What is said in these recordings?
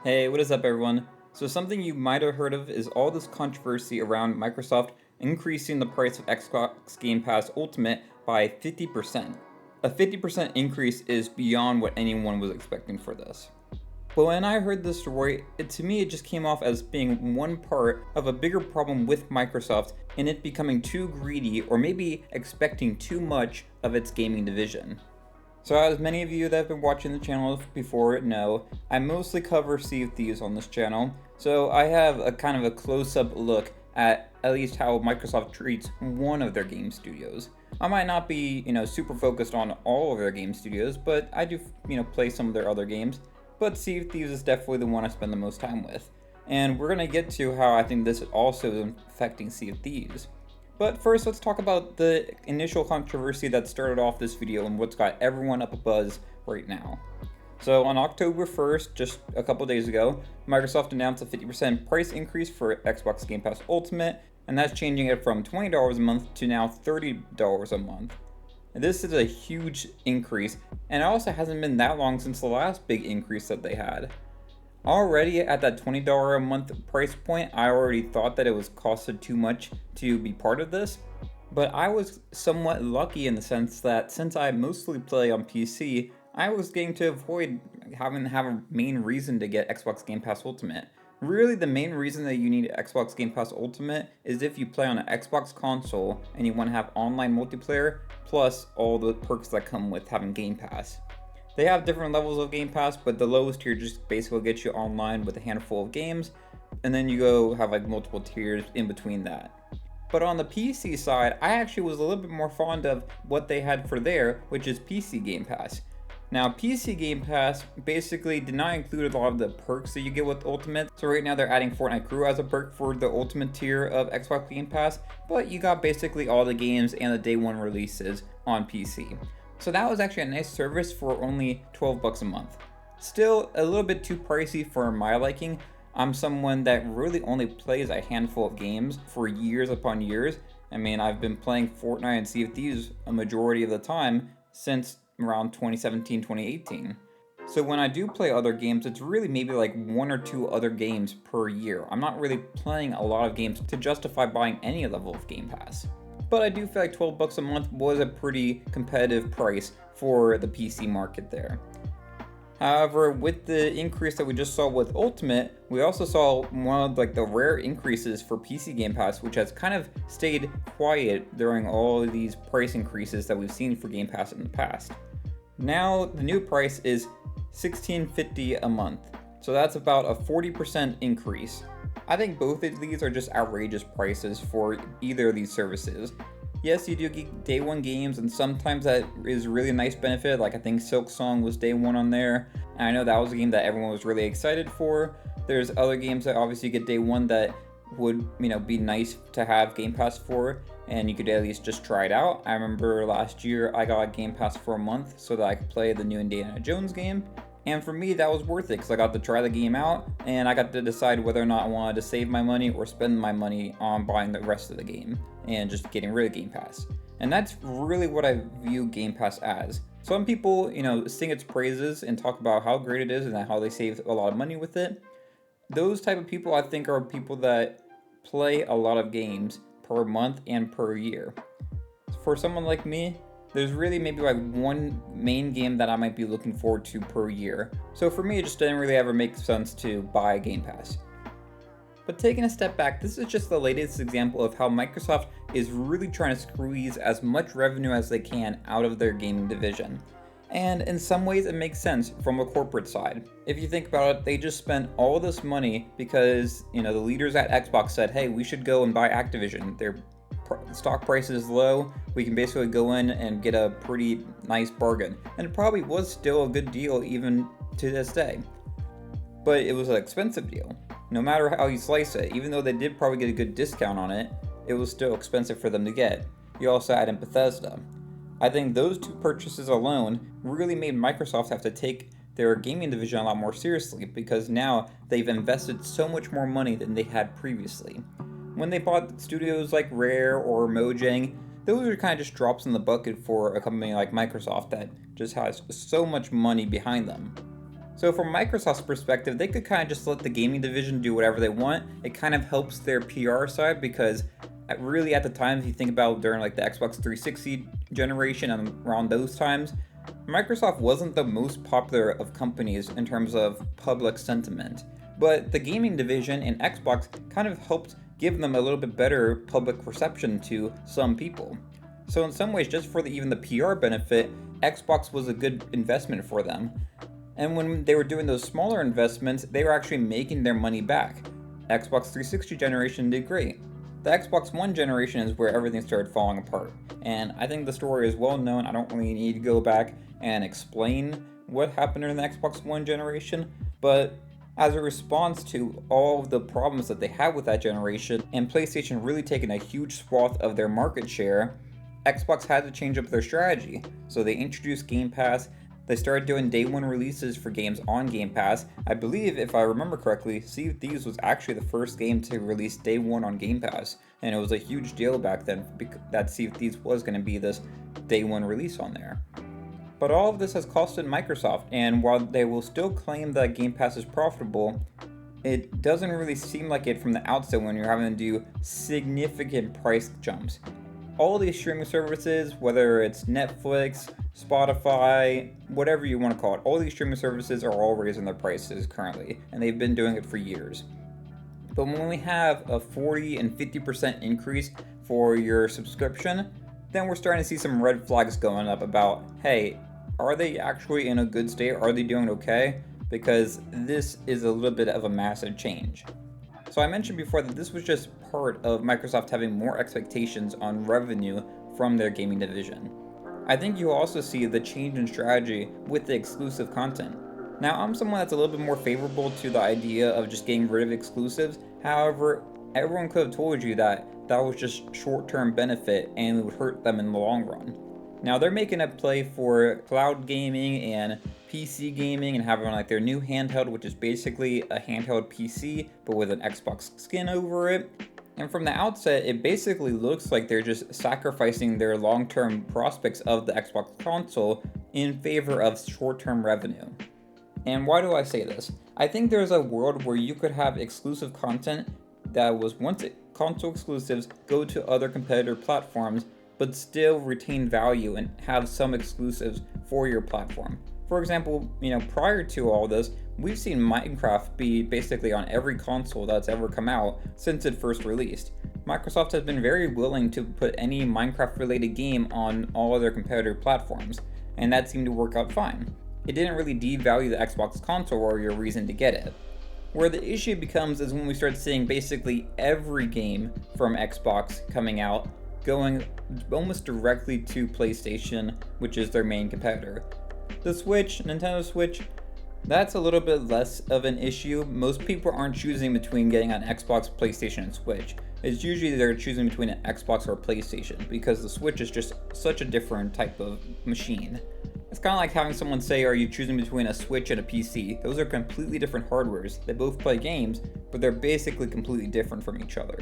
Hey, what is up, everyone? So, something you might have heard of is all this controversy around Microsoft increasing the price of Xbox Game Pass Ultimate by 50%. A 50% increase is beyond what anyone was expecting for this. But when I heard this story, to me it just came off as being one part of a bigger problem with Microsoft and it becoming too greedy or maybe expecting too much of its gaming division. So as many of you that have been watching the channel before know, I mostly cover Sea of Thieves on this channel, so I have a kind of a close-up look at least how Microsoft treats one of their game studios. I might not be, super focused on all of their game studios, but I do, play some of their other games. But Sea of Thieves is definitely the one I spend the most time with. And we're gonna get to how I think this also is affecting Sea of Thieves. But first, let's talk about the initial controversy that started off this video and what's got everyone up a buzz right now. So on October 1st, just a couple days ago, Microsoft announced a 50% price increase for Xbox Game Pass Ultimate, and that's changing it from $20 a month to now $30 a month. And this is a huge increase, and it also hasn't been that long since the last big increase that they had. Already at that $20 a month price point, I already thought that it was costed too much to be part of this. But I was somewhat lucky in the sense that since I mostly play on PC, I was getting to avoid having to have a main reason to get Xbox Game Pass Ultimate. Really, the main reason that you need Xbox Game Pass Ultimate is if you play on an Xbox console and you want to have online multiplayer, plus all the perks that come with having Game Pass. They have different levels of Game Pass, but the lowest tier just basically gets you online with a handful of games, and then you go have like multiple tiers in between that. But on the PC side, I actually was a little bit more fond of what they had for there, which is PC Game Pass. Now, PC Game Pass basically did not include a lot of the perks that you get with Ultimate. So right now they're adding Fortnite Crew as a perk for the Ultimate tier of Xbox Game Pass, but you got basically all the games and the day one releases on PC. So that was actually a nice service for only $12 a month. Still a little bit too pricey for my liking. I'm someone that really only plays a handful of games for years upon years. I mean, I've been playing Fortnite and Sea of Thieves a majority of the time since around 2017, 2018. So when I do play other games, it's really maybe like one or two other games per year. I'm not really playing a lot of games to justify buying any level of Game Pass. But I do feel like $12 a month was a pretty competitive price for the PC market there. However, with the increase that we just saw with Ultimate, we also saw one of like the rare increases for PC Game Pass, which has kind of stayed quiet during all of these price increases that we've seen for Game Pass in the past. Now the new price is $16.50 a month, so that's about a 40% increase. I think both of these are just outrageous prices for either of these services. Yes, you do get day one games, and sometimes that is really a nice benefit. Like I think Silk Song was day one on there, and I know that was a game that everyone was really excited for. There's other games that obviously get day one that would, be nice to have Game Pass for, and you could at least just try it out. I remember last year I got Game Pass for a month so that I could play the new Indiana Jones game. And for me, that was worth it because I got to try the game out and I got to decide whether or not I wanted to save my money or spend my money on buying the rest of the game and just getting rid of Game Pass. And that's really what I view Game Pass as. Some people, sing its praises and talk about how great it is and how they save a lot of money with it. Those type of people, I think, are people that play a lot of games per month and per year. For someone like me, there's really maybe like one main game that I might be looking forward to per year. So for me, it just didn't really ever make sense to buy Game Pass. But taking a step back, this is just the latest example of how Microsoft is really trying to squeeze as much revenue as they can out of their gaming division. And in some ways, it makes sense from a corporate side. If you think about it, they just spent all this money because, the leaders at Xbox said, hey, we should go and buy Activision. Their stock price is low. We can basically go in and get a pretty nice bargain. And it probably was still a good deal even to this day. But it was an expensive deal. No matter how you slice it, even though they did probably get a good discount on it, it was still expensive for them to get. You also add in Bethesda. I think those two purchases alone really made Microsoft have to take their gaming division a lot more seriously because now they've invested so much more money than they had previously. When they bought studios like Rare or Mojang, those are kind of just drops in the bucket for a company like Microsoft that just has so much money behind them. So from Microsoft's perspective, they could kind of just let the gaming division do whatever they want. It kind of helps their PR side because really at the time, if you think about during like the Xbox 360 generation and around those times, Microsoft wasn't the most popular of companies in terms of public sentiment. But the gaming division and Xbox kind of helped give them a little bit better public reception to some people. So in some ways, just for even the PR benefit, Xbox was a good investment for them. And when they were doing those smaller investments, they were actually making their money back. Xbox 360 generation did great. The Xbox One generation is where everything started falling apart. And I think the story is well known. I don't really need to go back and explain what happened during the Xbox One generation, but as a response to all of the problems that they had with that generation, and PlayStation really taking a huge swath of their market share, Xbox had to change up their strategy. So they introduced Game Pass. They started doing day one releases for games on Game Pass. I believe, if I remember correctly, Sea of Thieves was actually the first game to release day one on Game Pass. And it was a huge deal back then that Sea of Thieves was going to be this day one release on there. But all of this has costed Microsoft, and while they will still claim that Game Pass is profitable, it doesn't really seem like it from the outset when you're having to do significant price jumps. All these streaming services, whether it's Netflix, Spotify, whatever you want to call it, all these streaming services are all raising their prices currently, and they've been doing it for years. But when we have a 40 and 50% increase for your subscription, then we're starting to see some red flags going up about, hey, are they actually in a good state? Are they doing okay? Because this is a little bit of a massive change. So I mentioned before that this was just part of Microsoft having more expectations on revenue from their gaming division. I think you also see the change in strategy with the exclusive content. Now, I'm someone that's a little bit more favorable to the idea of just getting rid of exclusives. However, everyone could have told you that that was just short-term benefit and it would hurt them in the long run. Now they're making a play for cloud gaming and PC gaming and having like their new handheld, which is basically a handheld PC but with an Xbox skin over it. And from the outset, it basically looks like they're just sacrificing their long-term prospects of the Xbox console in favor of short-term revenue. And why do I say this? I think there's a world where you could have exclusive content that was once console exclusives go to other competitor platforms, but still retain value and have some exclusives for your platform. For example, prior to all this, we've seen Minecraft be basically on every console that's ever come out since it first released. Microsoft has been very willing to put any Minecraft related game on all of their competitor platforms, and that seemed to work out fine. It didn't really devalue the Xbox console or your reason to get it. Where the issue becomes is when we start seeing basically every game from Xbox coming out going almost directly to PlayStation, which is their main competitor. The Switch, Nintendo Switch, that's a little bit less of an issue. Most people aren't choosing between getting an Xbox, PlayStation, and Switch. It's usually they're choosing between an Xbox or PlayStation because the Switch is just such a different type of machine. It's kind of like having someone say, are you choosing between a Switch and a PC? Those are completely different hardwares. They both play games, but they're basically completely different from each other.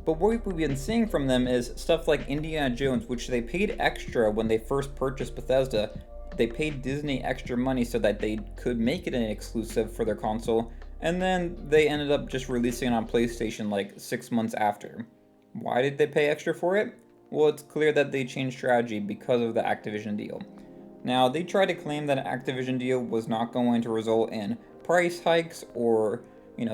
But what we've been seeing from them is stuff like Indiana Jones, which they paid extra when they first purchased Bethesda. They paid Disney extra money so that they could make it an exclusive for their console, and then they ended up just releasing it on PlayStation like 6 months after. Why did they pay extra for it? Well, it's clear that they changed strategy because of the Activision deal. Now, they tried to claim that an Activision deal was not going to result in price hikes or,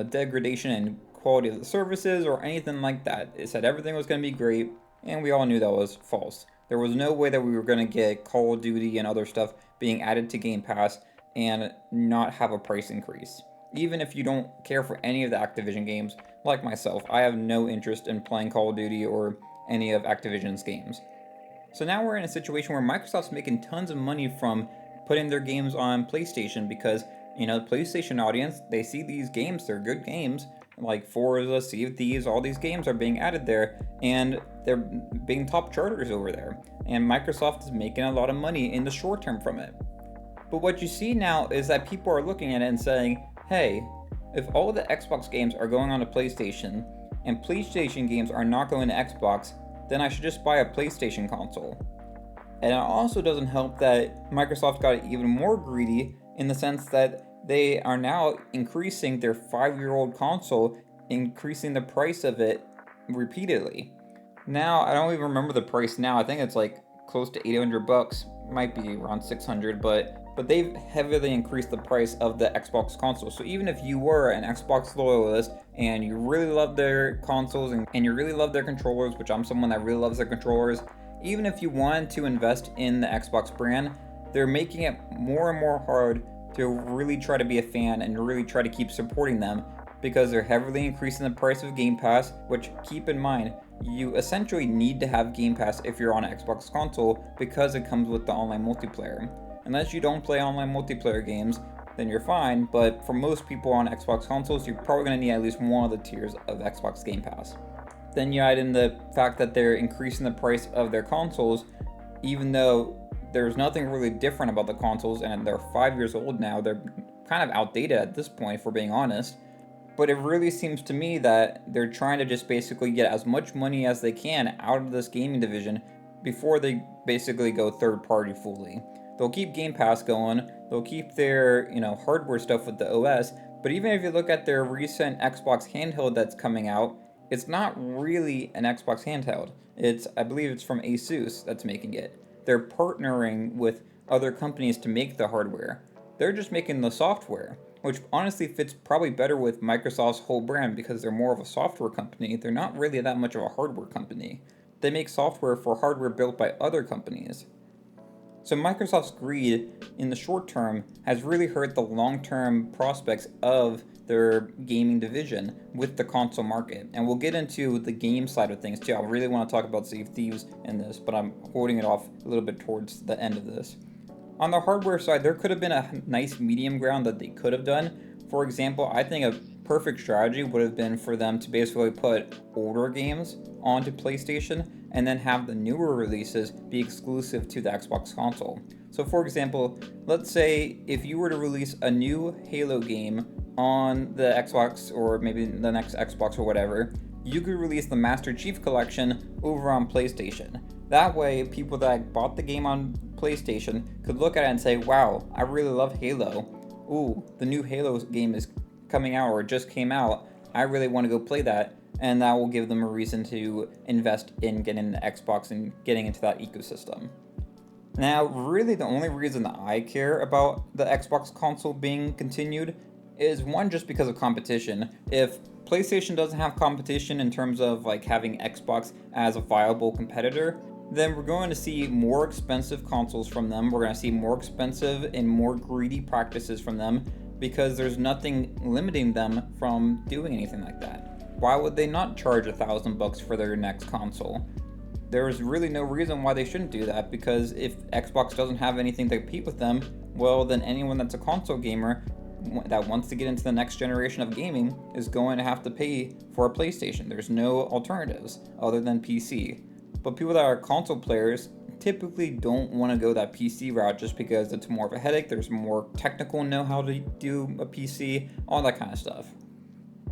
degradation in quality of the services or anything like that. It said everything was going to be great, and we all knew that was false. There was no way that we were going to get Call of Duty and other stuff being added to Game Pass and not have a price increase. Even if you don't care for any of the Activision games, like myself, I have no interest in playing Call of Duty or any of Activision's games. So now we're in a situation where Microsoft's making tons of money from putting their games on PlayStation because, the PlayStation audience, they see these games, they're good games, like Forza, Sea of Thieves, all these games are being added there, and they're being top charters over there. And Microsoft is making a lot of money in the short term from it. But what you see now is that people are looking at it and saying, hey, if all the Xbox games are going on to PlayStation, and PlayStation games are not going to Xbox, then I should just buy a PlayStation console. And it also doesn't help that Microsoft got even more greedy in the sense that they are now increasing their 5-year-old console, increasing the price of it repeatedly. Now, I don't even remember the price now. I think it's like close to 800 bucks. Might be around 600, but they've heavily increased the price of the Xbox console. So even if you were an Xbox loyalist and you really love their consoles and you really love their controllers, which I'm someone that really loves their controllers, even if you wanted to invest in the Xbox brand, they're making it more and more hard to really try to be a fan and really try to keep supporting them because they're heavily increasing the price of Game Pass, which, keep in mind, you essentially need to have Game Pass if you're on an Xbox console because it comes with the online multiplayer. Unless you don't play online multiplayer games, then you're fine, but for most people on Xbox consoles, you're probably going to need at least one of the tiers of Xbox Game Pass. Then you add in the fact that they're increasing the price of their consoles, even though there's nothing really different about the consoles and they're 5 years old now. They're kind of outdated at this point, if we're being honest. But it really seems to me that they're trying to just basically get as much money as they can out of this gaming division before they basically go third party fully. They'll keep Game Pass going, they'll keep their, hardware stuff with the OS, but even if you look at their recent Xbox handheld that's coming out, it's not really an Xbox handheld. I believe it's from Asus that's making it. They're partnering with other companies to make the hardware. They're just making the software, which honestly fits probably better with Microsoft's whole brand because they're more of a software company. They're not really that much of a hardware company. They make software for hardware built by other companies. So Microsoft's greed in the short term has really hurt the long-term prospects of their gaming division with the console market. And we'll get into the game side of things too. I really want to talk about Sea of Thieves in this, but I'm holding it off a little bit towards the end of this. On the hardware side, there could have been a nice medium ground that they could have done. For example, I think a perfect strategy would have been for them to basically put older games onto PlayStation and then have the newer releases be exclusive to the Xbox console. So for example, let's say if you were to release a new Halo game on the Xbox or maybe the next Xbox or whatever, you could release the Master Chief Collection over on PlayStation. That way, people that bought the game on PlayStation could look at it and say, wow, I really love Halo. Ooh, the new Halo game is coming out or just came out. I really want to go play that. And that will give them a reason to invest in getting the Xbox and getting into that ecosystem. Now, really the only reason that I care about the Xbox console being continued is one, just because of competition. If PlayStation doesn't have competition in terms of like having Xbox as a viable competitor, then we're going to see more expensive consoles from them. We're going to see more expensive and more greedy practices from them because there's nothing limiting them from doing anything like that. Why would they not charge $1,000 for their next console? There is really no reason why they shouldn't do that, because if Xbox doesn't have anything to compete with them, well, then anyone that's a console gamer that wants to get into the next generation of gaming is going to have to pay for a PlayStation. There's no alternatives other than PC. But people that are console players typically don't want to go that PC route just because it's more of a headache. There's more technical know-how to do a PC, all that kind of stuff.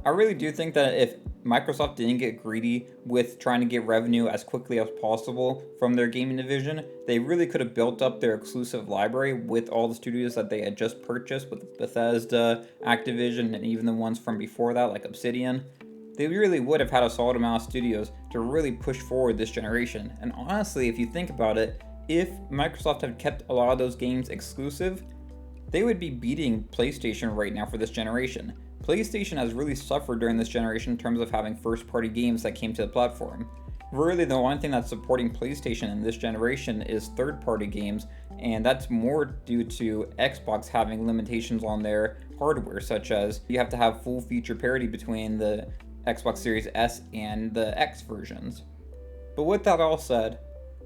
I really do think that if Microsoft didn't get greedy with trying to get revenue as quickly as possible from their gaming division, they really could have built up their exclusive library with all the studios that they had just purchased with Bethesda, Activision, and even the ones from before that like Obsidian. They really would have had a solid amount of studios to really push forward this generation. And honestly, if you think about it, if Microsoft had kept a lot of those games exclusive, they would be beating PlayStation right now for this generation. PlayStation has really suffered during this generation in terms of having first-party games that came to the platform. Really, the one thing that's supporting PlayStation in this generation is third-party games, and that's more due to Xbox having limitations on their hardware, such as you have to have full feature parity between the Xbox Series S and the X versions. But with that all said,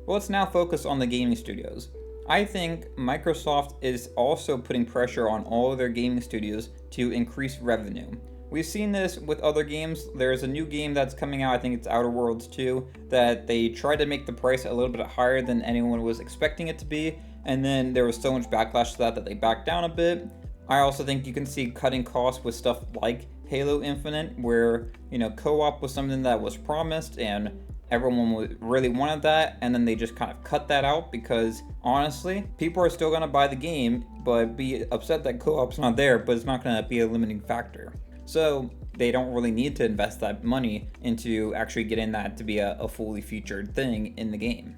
let's now focus on the gaming studios. I think Microsoft is also putting pressure on all of their gaming studios to increase revenue. We've seen this with other games. There's a new game that's coming out, I think it's Outer Worlds 2, that they tried to make the price a little bit higher than anyone was expecting it to be, and then there was so much backlash to that they backed down a bit. I also think you can see cutting costs with stuff like Halo Infinite, where, co-op was something that was promised, and everyone really wanted that, and then they just kind of cut that out because honestly, people are still going to buy the game, but be upset that co-op's not there, but it's not going to be a limiting factor. So they don't really need to invest that money into actually getting that to be a fully featured thing in the game.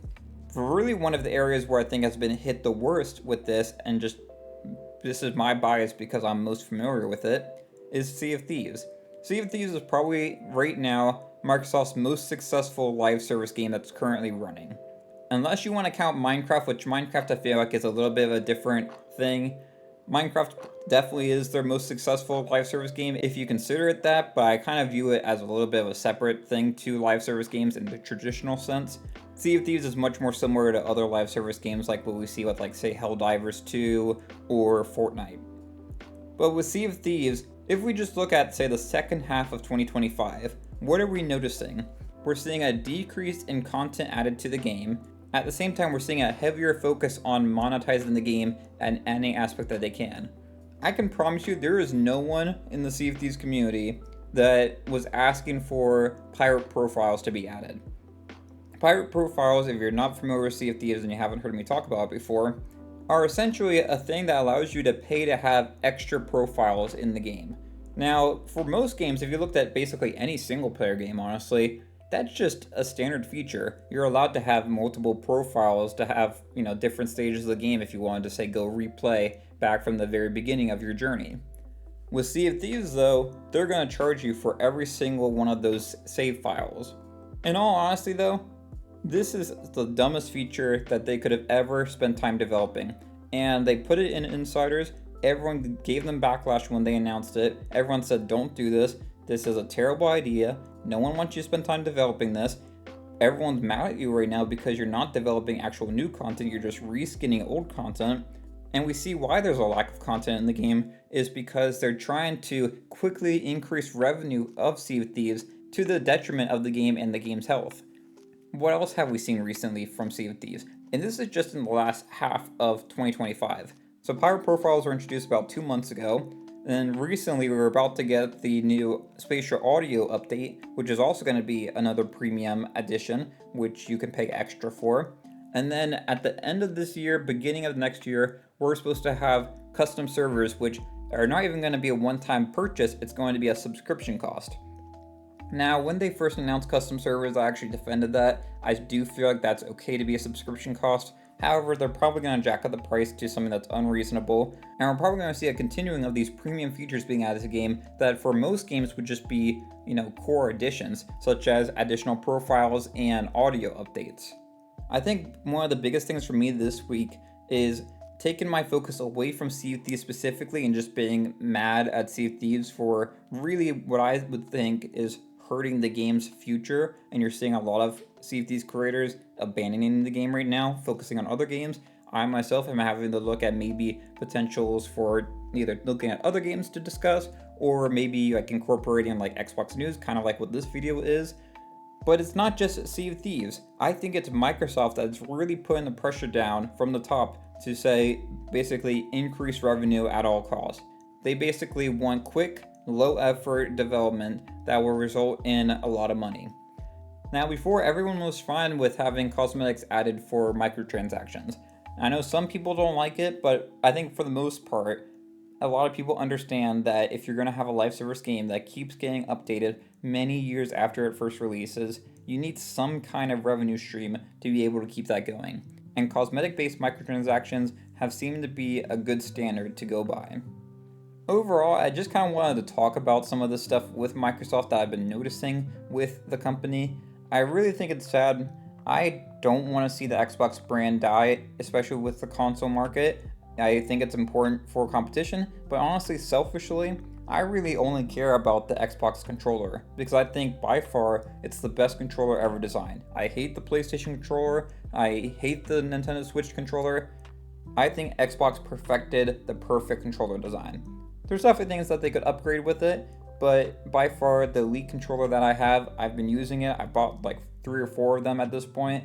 Really, one of the areas where I think has been hit the worst with this, and just this is my bias because I'm most familiar with it, is Sea of Thieves. Sea of Thieves is probably, right now, Microsoft's most successful live service game that's currently running. Unless you want to count Minecraft, which Minecraft I feel like is a little bit of a different thing. Minecraft definitely is their most successful live service game if you consider it that, but I kind of view it as a little bit of a separate thing to live service games in the traditional sense. Sea of Thieves is much more similar to other live service games like what we see with, like, say, Helldivers 2 or Fortnite. But with Sea of Thieves, if we just look at, say, the second half of 2025, what are we noticing? We're seeing a decrease in content added to the game. At the same time, we're seeing a heavier focus on monetizing the game and any aspect that they can. I can promise you there is no one in the Sea of Thieves community that was asking for pirate profiles to be added. Pirate profiles, if you're not familiar with Sea of Thieves and you haven't heard me talk about it before, are essentially a thing that allows you to pay to have extra profiles in the game. Now, for most games, if you looked at basically any single player game, honestly, that's just a standard feature. You're allowed to have multiple profiles to have, different stages of the game if you wanted to, say, go replay back from the very beginning of your journey. With Sea of Thieves, though, they're going to charge you for every single one of those save files. In all honesty, though, this is the dumbest feature that they could have ever spent time developing. And they put it in insiders. Everyone gave them backlash when they announced it. Everyone said, don't do this. This is a terrible idea. No one wants you to spend time developing this. Everyone's mad at you right now because you're not developing actual new content. You're just reskinning old content. And we see why there's a lack of content in the game is because they're trying to quickly increase revenue of Sea of Thieves to the detriment of the game and the game's health. What else have we seen recently from Sea of Thieves? And this is just in the last half of 2025. So pirate profiles were introduced about 2 months ago. And recently we were about to get the new spatial audio update, which is also going to be another premium edition, which you can pay extra for. And then at the end of this year, beginning of next year, we're supposed to have custom servers, which are not even going to be a one-time purchase, it's going to be a subscription cost. Now, when they first announced custom servers, I actually defended that. I do feel like that's okay to be a subscription cost. However, they're probably going to jack up the price to something that's unreasonable, and we're probably going to see a continuing of these premium features being added to the game that for most games would just be, core additions, such as additional profiles and audio updates. I think one of the biggest things for me this week is taking my focus away from Sea of Thieves specifically and just being mad at Sea of Thieves for really what I would think is hurting the game's future, and you're seeing a lot of Sea of Thieves creators abandoning the game right now, focusing on other games. I myself am having to look at maybe potentials for either looking at other games to discuss or maybe like incorporating like Xbox News, kind of like what this video is. But it's not just Sea of Thieves. I think it's Microsoft that's really putting the pressure down from the top to say basically increase revenue at all costs. They basically want quick, low effort development that will result in a lot of money. Now, before, everyone was fine with having cosmetics added for microtransactions. I know some people don't like it, but I think for the most part, a lot of people understand that if you're going to have a live service game that keeps getting updated many years after it first releases, you need some kind of revenue stream to be able to keep that going. And cosmetic-based microtransactions have seemed to be a good standard to go by. Overall, I just kind of wanted to talk about some of the stuff with Microsoft that I've been noticing with the company. I really think it's sad. I don't want to see the Xbox brand die, especially with the console market. I think it's important for competition, but honestly, selfishly, I really only care about the Xbox controller because I think by far it's the best controller ever designed. I hate the PlayStation controller. I hate the Nintendo Switch controller. I think Xbox perfected the perfect controller design. There's definitely things that they could upgrade with it, but by far the Elite controller that I have, I've been using it. I bought like 3 or 4 of them at this point.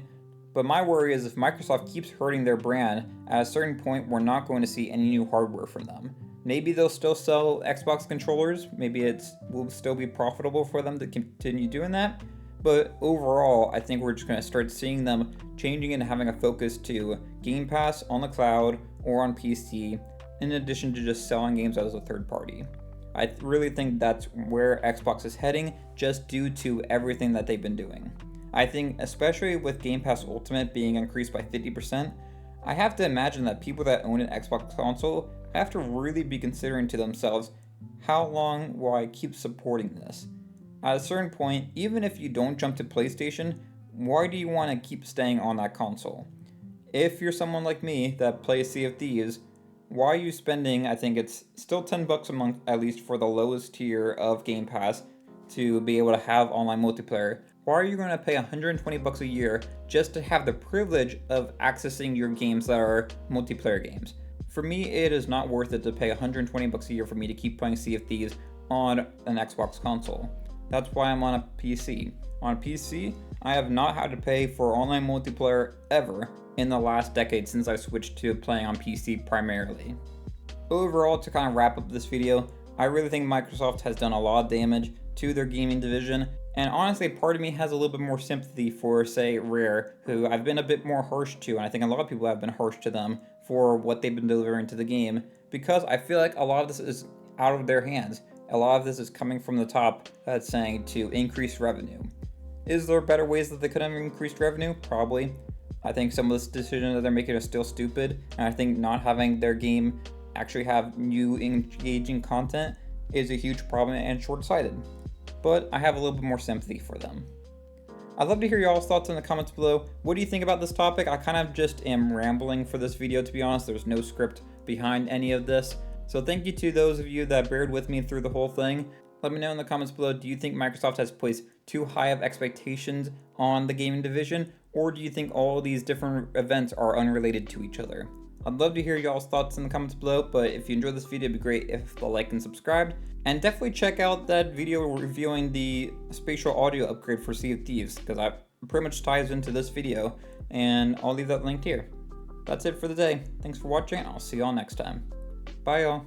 But my worry is if Microsoft keeps hurting their brand, at a certain point we're not going to see any new hardware from them. Maybe they'll still sell Xbox controllers, maybe it will still be profitable for them to continue doing that, But overall, I think we're just going to start seeing them changing and having a focus to Game Pass on the cloud or on PC, in addition to just selling games as a third party. I really think that's where Xbox is heading, just due to everything that they've been doing. I think, especially with Game Pass Ultimate being increased by 50%, I have to imagine that people that own an Xbox console have to really be considering to themselves, how long will I keep supporting this? At a certain point, even if you don't jump to PlayStation, why do you want to keep staying on that console? If you're someone like me that plays Sea of Thieves, why are you spending, I think it's still $10 a month at least for the lowest tier of Game Pass to be able to have online multiplayer? Why are you going to pay $120 a year just to have the privilege of accessing your games that are multiplayer games? For me, it is not worth it to pay $120 a year for me to keep playing Sea of Thieves on an Xbox console. That's why I'm on a PC. On a PC, I have not had to pay for online multiplayer ever in the last decade since I switched to playing on PC primarily. Overall, to kind of wrap up this video, I really think Microsoft has done a lot of damage to their gaming division, and honestly, part of me has a little bit more sympathy for, say, Rare, who I've been a bit more harsh to, and I think a lot of people have been harsh to them for what they've been delivering to the game, because I feel like a lot of this is out of their hands. A lot of this is coming from the top that's saying to increase revenue. Is there better ways that they could have increased revenue? Probably. I think some of this decision that they're making is still stupid, and I think not having their game actually have new engaging content is a huge problem and short-sighted. But I have a little bit more sympathy for them. I'd love to hear y'all's thoughts in the comments below. What do you think about this topic? I kind of just am rambling for this video, to be honest. There's no script behind any of this. So thank you to those of you that bared with me through the whole thing. Let me know in the comments below, do you think Microsoft has placed too high of expectations on the gaming division, or do you think all these different events are unrelated to each other? I'd love to hear y'all's thoughts in the comments below, but if you enjoyed this video, it'd be great if you like and subscribed. And definitely check out that video reviewing the spatial audio upgrade for Sea of Thieves, because that pretty much ties into this video, and I'll leave that linked here. That's it for the day. Thanks for watching, and I'll see y'all next time. Bye, y'all.